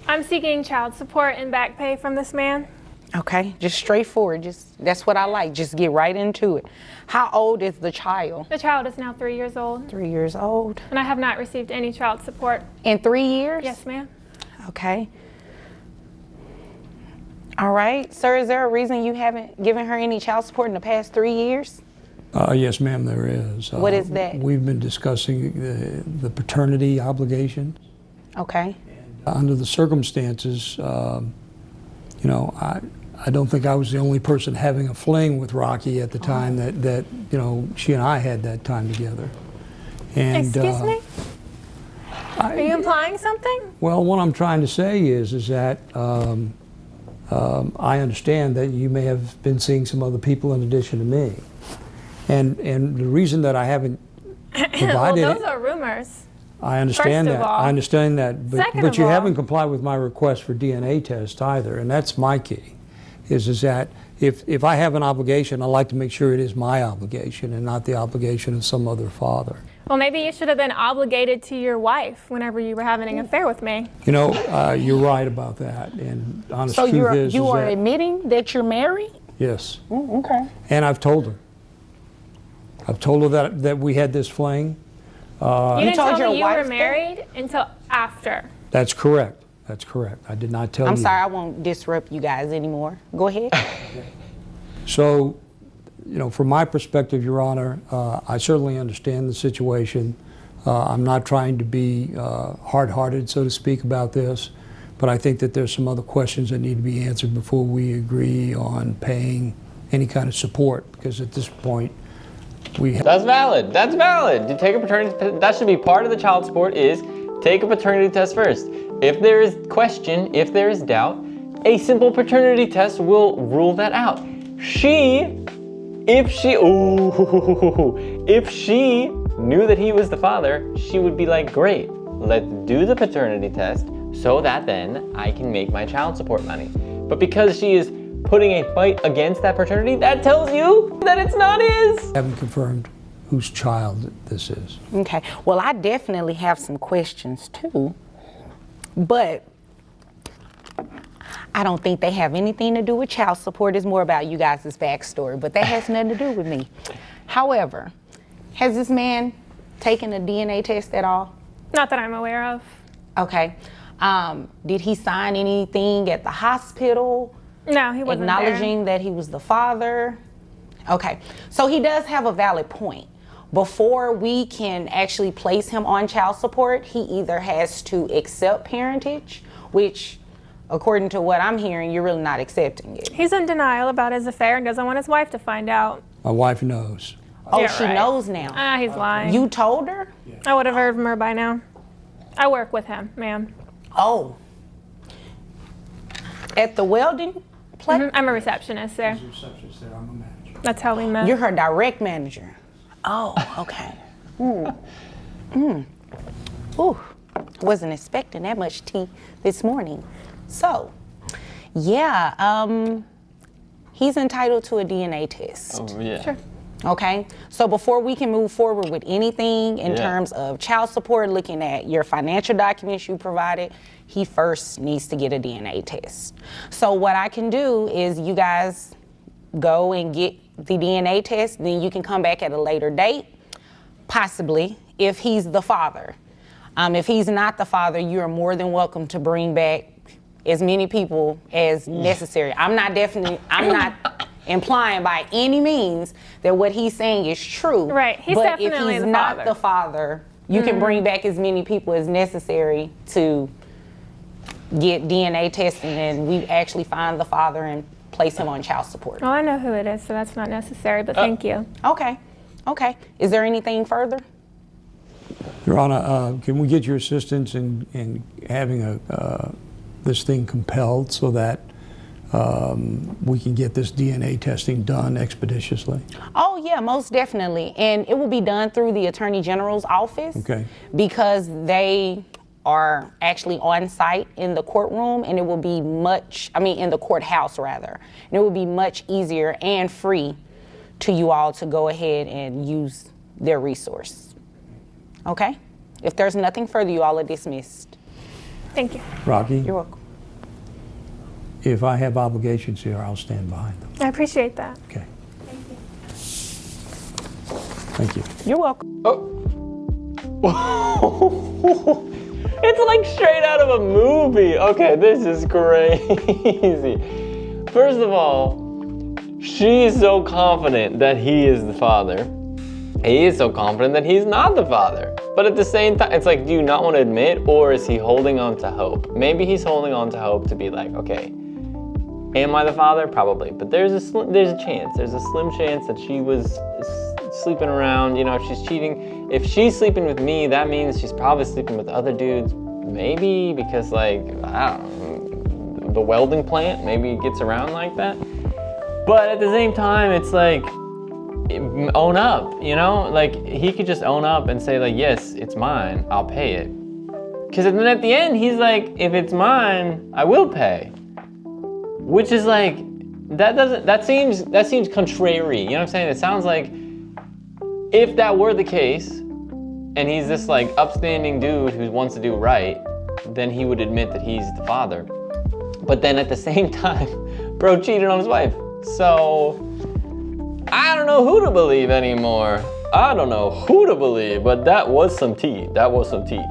I'm seeking child support and back pay from this man. Okay, just straightforward. That's what I like. Just get right into it. How old is the child? The child is now 3 years old. 3 years old. And I have not received any child support. In 3 years? Yes, ma'am. Okay. All right. Sir, is there a reason you haven't given her any child support in the past 3 years? Yes, ma'am, there is. What is that? We've been discussing the paternity obligation. Okay. Under the circumstances, I don't think I was the only person having a fling with Rocky at the time that she and I had that time together. And, Excuse me? Are you implying something? Well, what I'm trying to say is that I understand that you may have been seeing some other people in addition to me. And the reason that I haven't provided Well, those are rumors. I understand First of that. all. I understand that. Second But of you all. haven't complied with my request for DNA test either, and that's my key. Is that if I have an obligation, I like to make sure it is my obligation and not the obligation of some other father. Well, maybe you should have been obligated to your wife whenever you were having an affair with me. You're right about that. And honest So truth is you are that, admitting that you're married? yes. Okay. And I've told her. I've told her that we had this fling. You didn't told tell your me you were wife that? married until after. That's correct. That's correct. I did not tell you. I'm sorry, I won't disrupt you guys anymore. Go ahead. So, from my perspective, Your Honor, I certainly understand the situation. I'm not trying to be hard-hearted, so to speak, about this, but I think that there's some other questions that need to be answered before we agree on paying any kind of support, because at this point, That's valid. That's valid. You take a paternity. That should be part of the child support. Is take a paternity test first. If there is question, if there is doubt, a simple paternity test will rule that out. If she knew that he was the father, she would be like, great, let's do the paternity test so that then I can make my child support money. But because she is putting a fight against that paternity, that tells you that it's not his. haven't confirmed whose child this is. Okay. Well, I definitely have some questions too, but I don't think they have anything to do with child support. It's more about you guys' backstory, but that has nothing to do with me. However, has this man taken a DNA test at all? Not that I'm aware of. Okay. Did he sign anything at the hospital? No, he wasn't acknowledging that he was the father? Okay, so he does have a valid point. Before we can actually place him on child support, he either has to accept parentage, which, according to what I'm hearing, you're really not accepting it. there. He's in denial about his affair and doesn't want his wife to find out. My wife knows. Oh, Yeah, she right. knows now. He's lying. You told her? I would have heard from her by now. I work with him, ma'am. Oh. At the welding place? I'm a receptionist there. Receptionist there, I'm a manager. That's how we met. You're her direct manager. Oh, okay. Ooh, wasn't expecting that much tea this morning. So, yeah, he's entitled to a DNA test. Oh, yeah. Sure. Okay, so before we can move forward with anything in terms of child support, looking at your financial documents you provided, he first needs to get a DNA test. So what I can do is you guys go and get the DNA test, then you can come back at a later date, possibly, if he's the father. If he's not the father, you are more than welcome to bring back as many people as necessary. I'm not implying by any means that what he's saying is true. Right, he's but if definitely he's the not father. the father, you can bring back as many people as necessary to get DNA testing, and we actually find the father and place him on child support. Well, I know who it is, so that's not necessary, but thank you. Okay. Is there anything further? Your Honor, can we get your assistance in having this thing compelled so that we can get this DNA testing done expeditiously? Oh yeah, most definitely. And it will be done through the Attorney General's office. Okay. Because they are actually on site in the courtroom, and it will be in the courthouse rather. And it will be much easier and free to you all to go ahead and use their resource. Okay? If there's nothing further, you all are dismissed. Thank you. Rocky, You're welcome. if I have obligations here, I'll stand behind them. I appreciate that. Okay. Thank you. You're welcome. It's like straight out of a movie. Okay, this is crazy. First of all, she is so confident that he is the father. He is so confident that he's not the father. But at the same time, it's like, do you not want to admit, or is he holding on to hope? Maybe he's holding on to hope to be like, okay, am I the father? Probably. But there's a slim chance that she was sleeping around. You know, if she's cheating, if she's sleeping with me, that means she's probably sleeping with other dudes. Maybe because, like, I don't know, the welding plant maybe gets around like that. But at the same time, it's like, own up, you know? Like, he could just own up and say, like, yes, it's mine, I'll pay it. Because then at the end, he's like, if it's mine, I will pay. Which is like, that seems contrary, you know what I'm saying? It sounds like, if that were the case, and he's this like upstanding dude who wants to do right, then he would admit that he's the father. But then at the same time, bro cheated on his wife. So, I don't know who to believe anymore. I don't know who to believe, but that was some tea. That was some tea.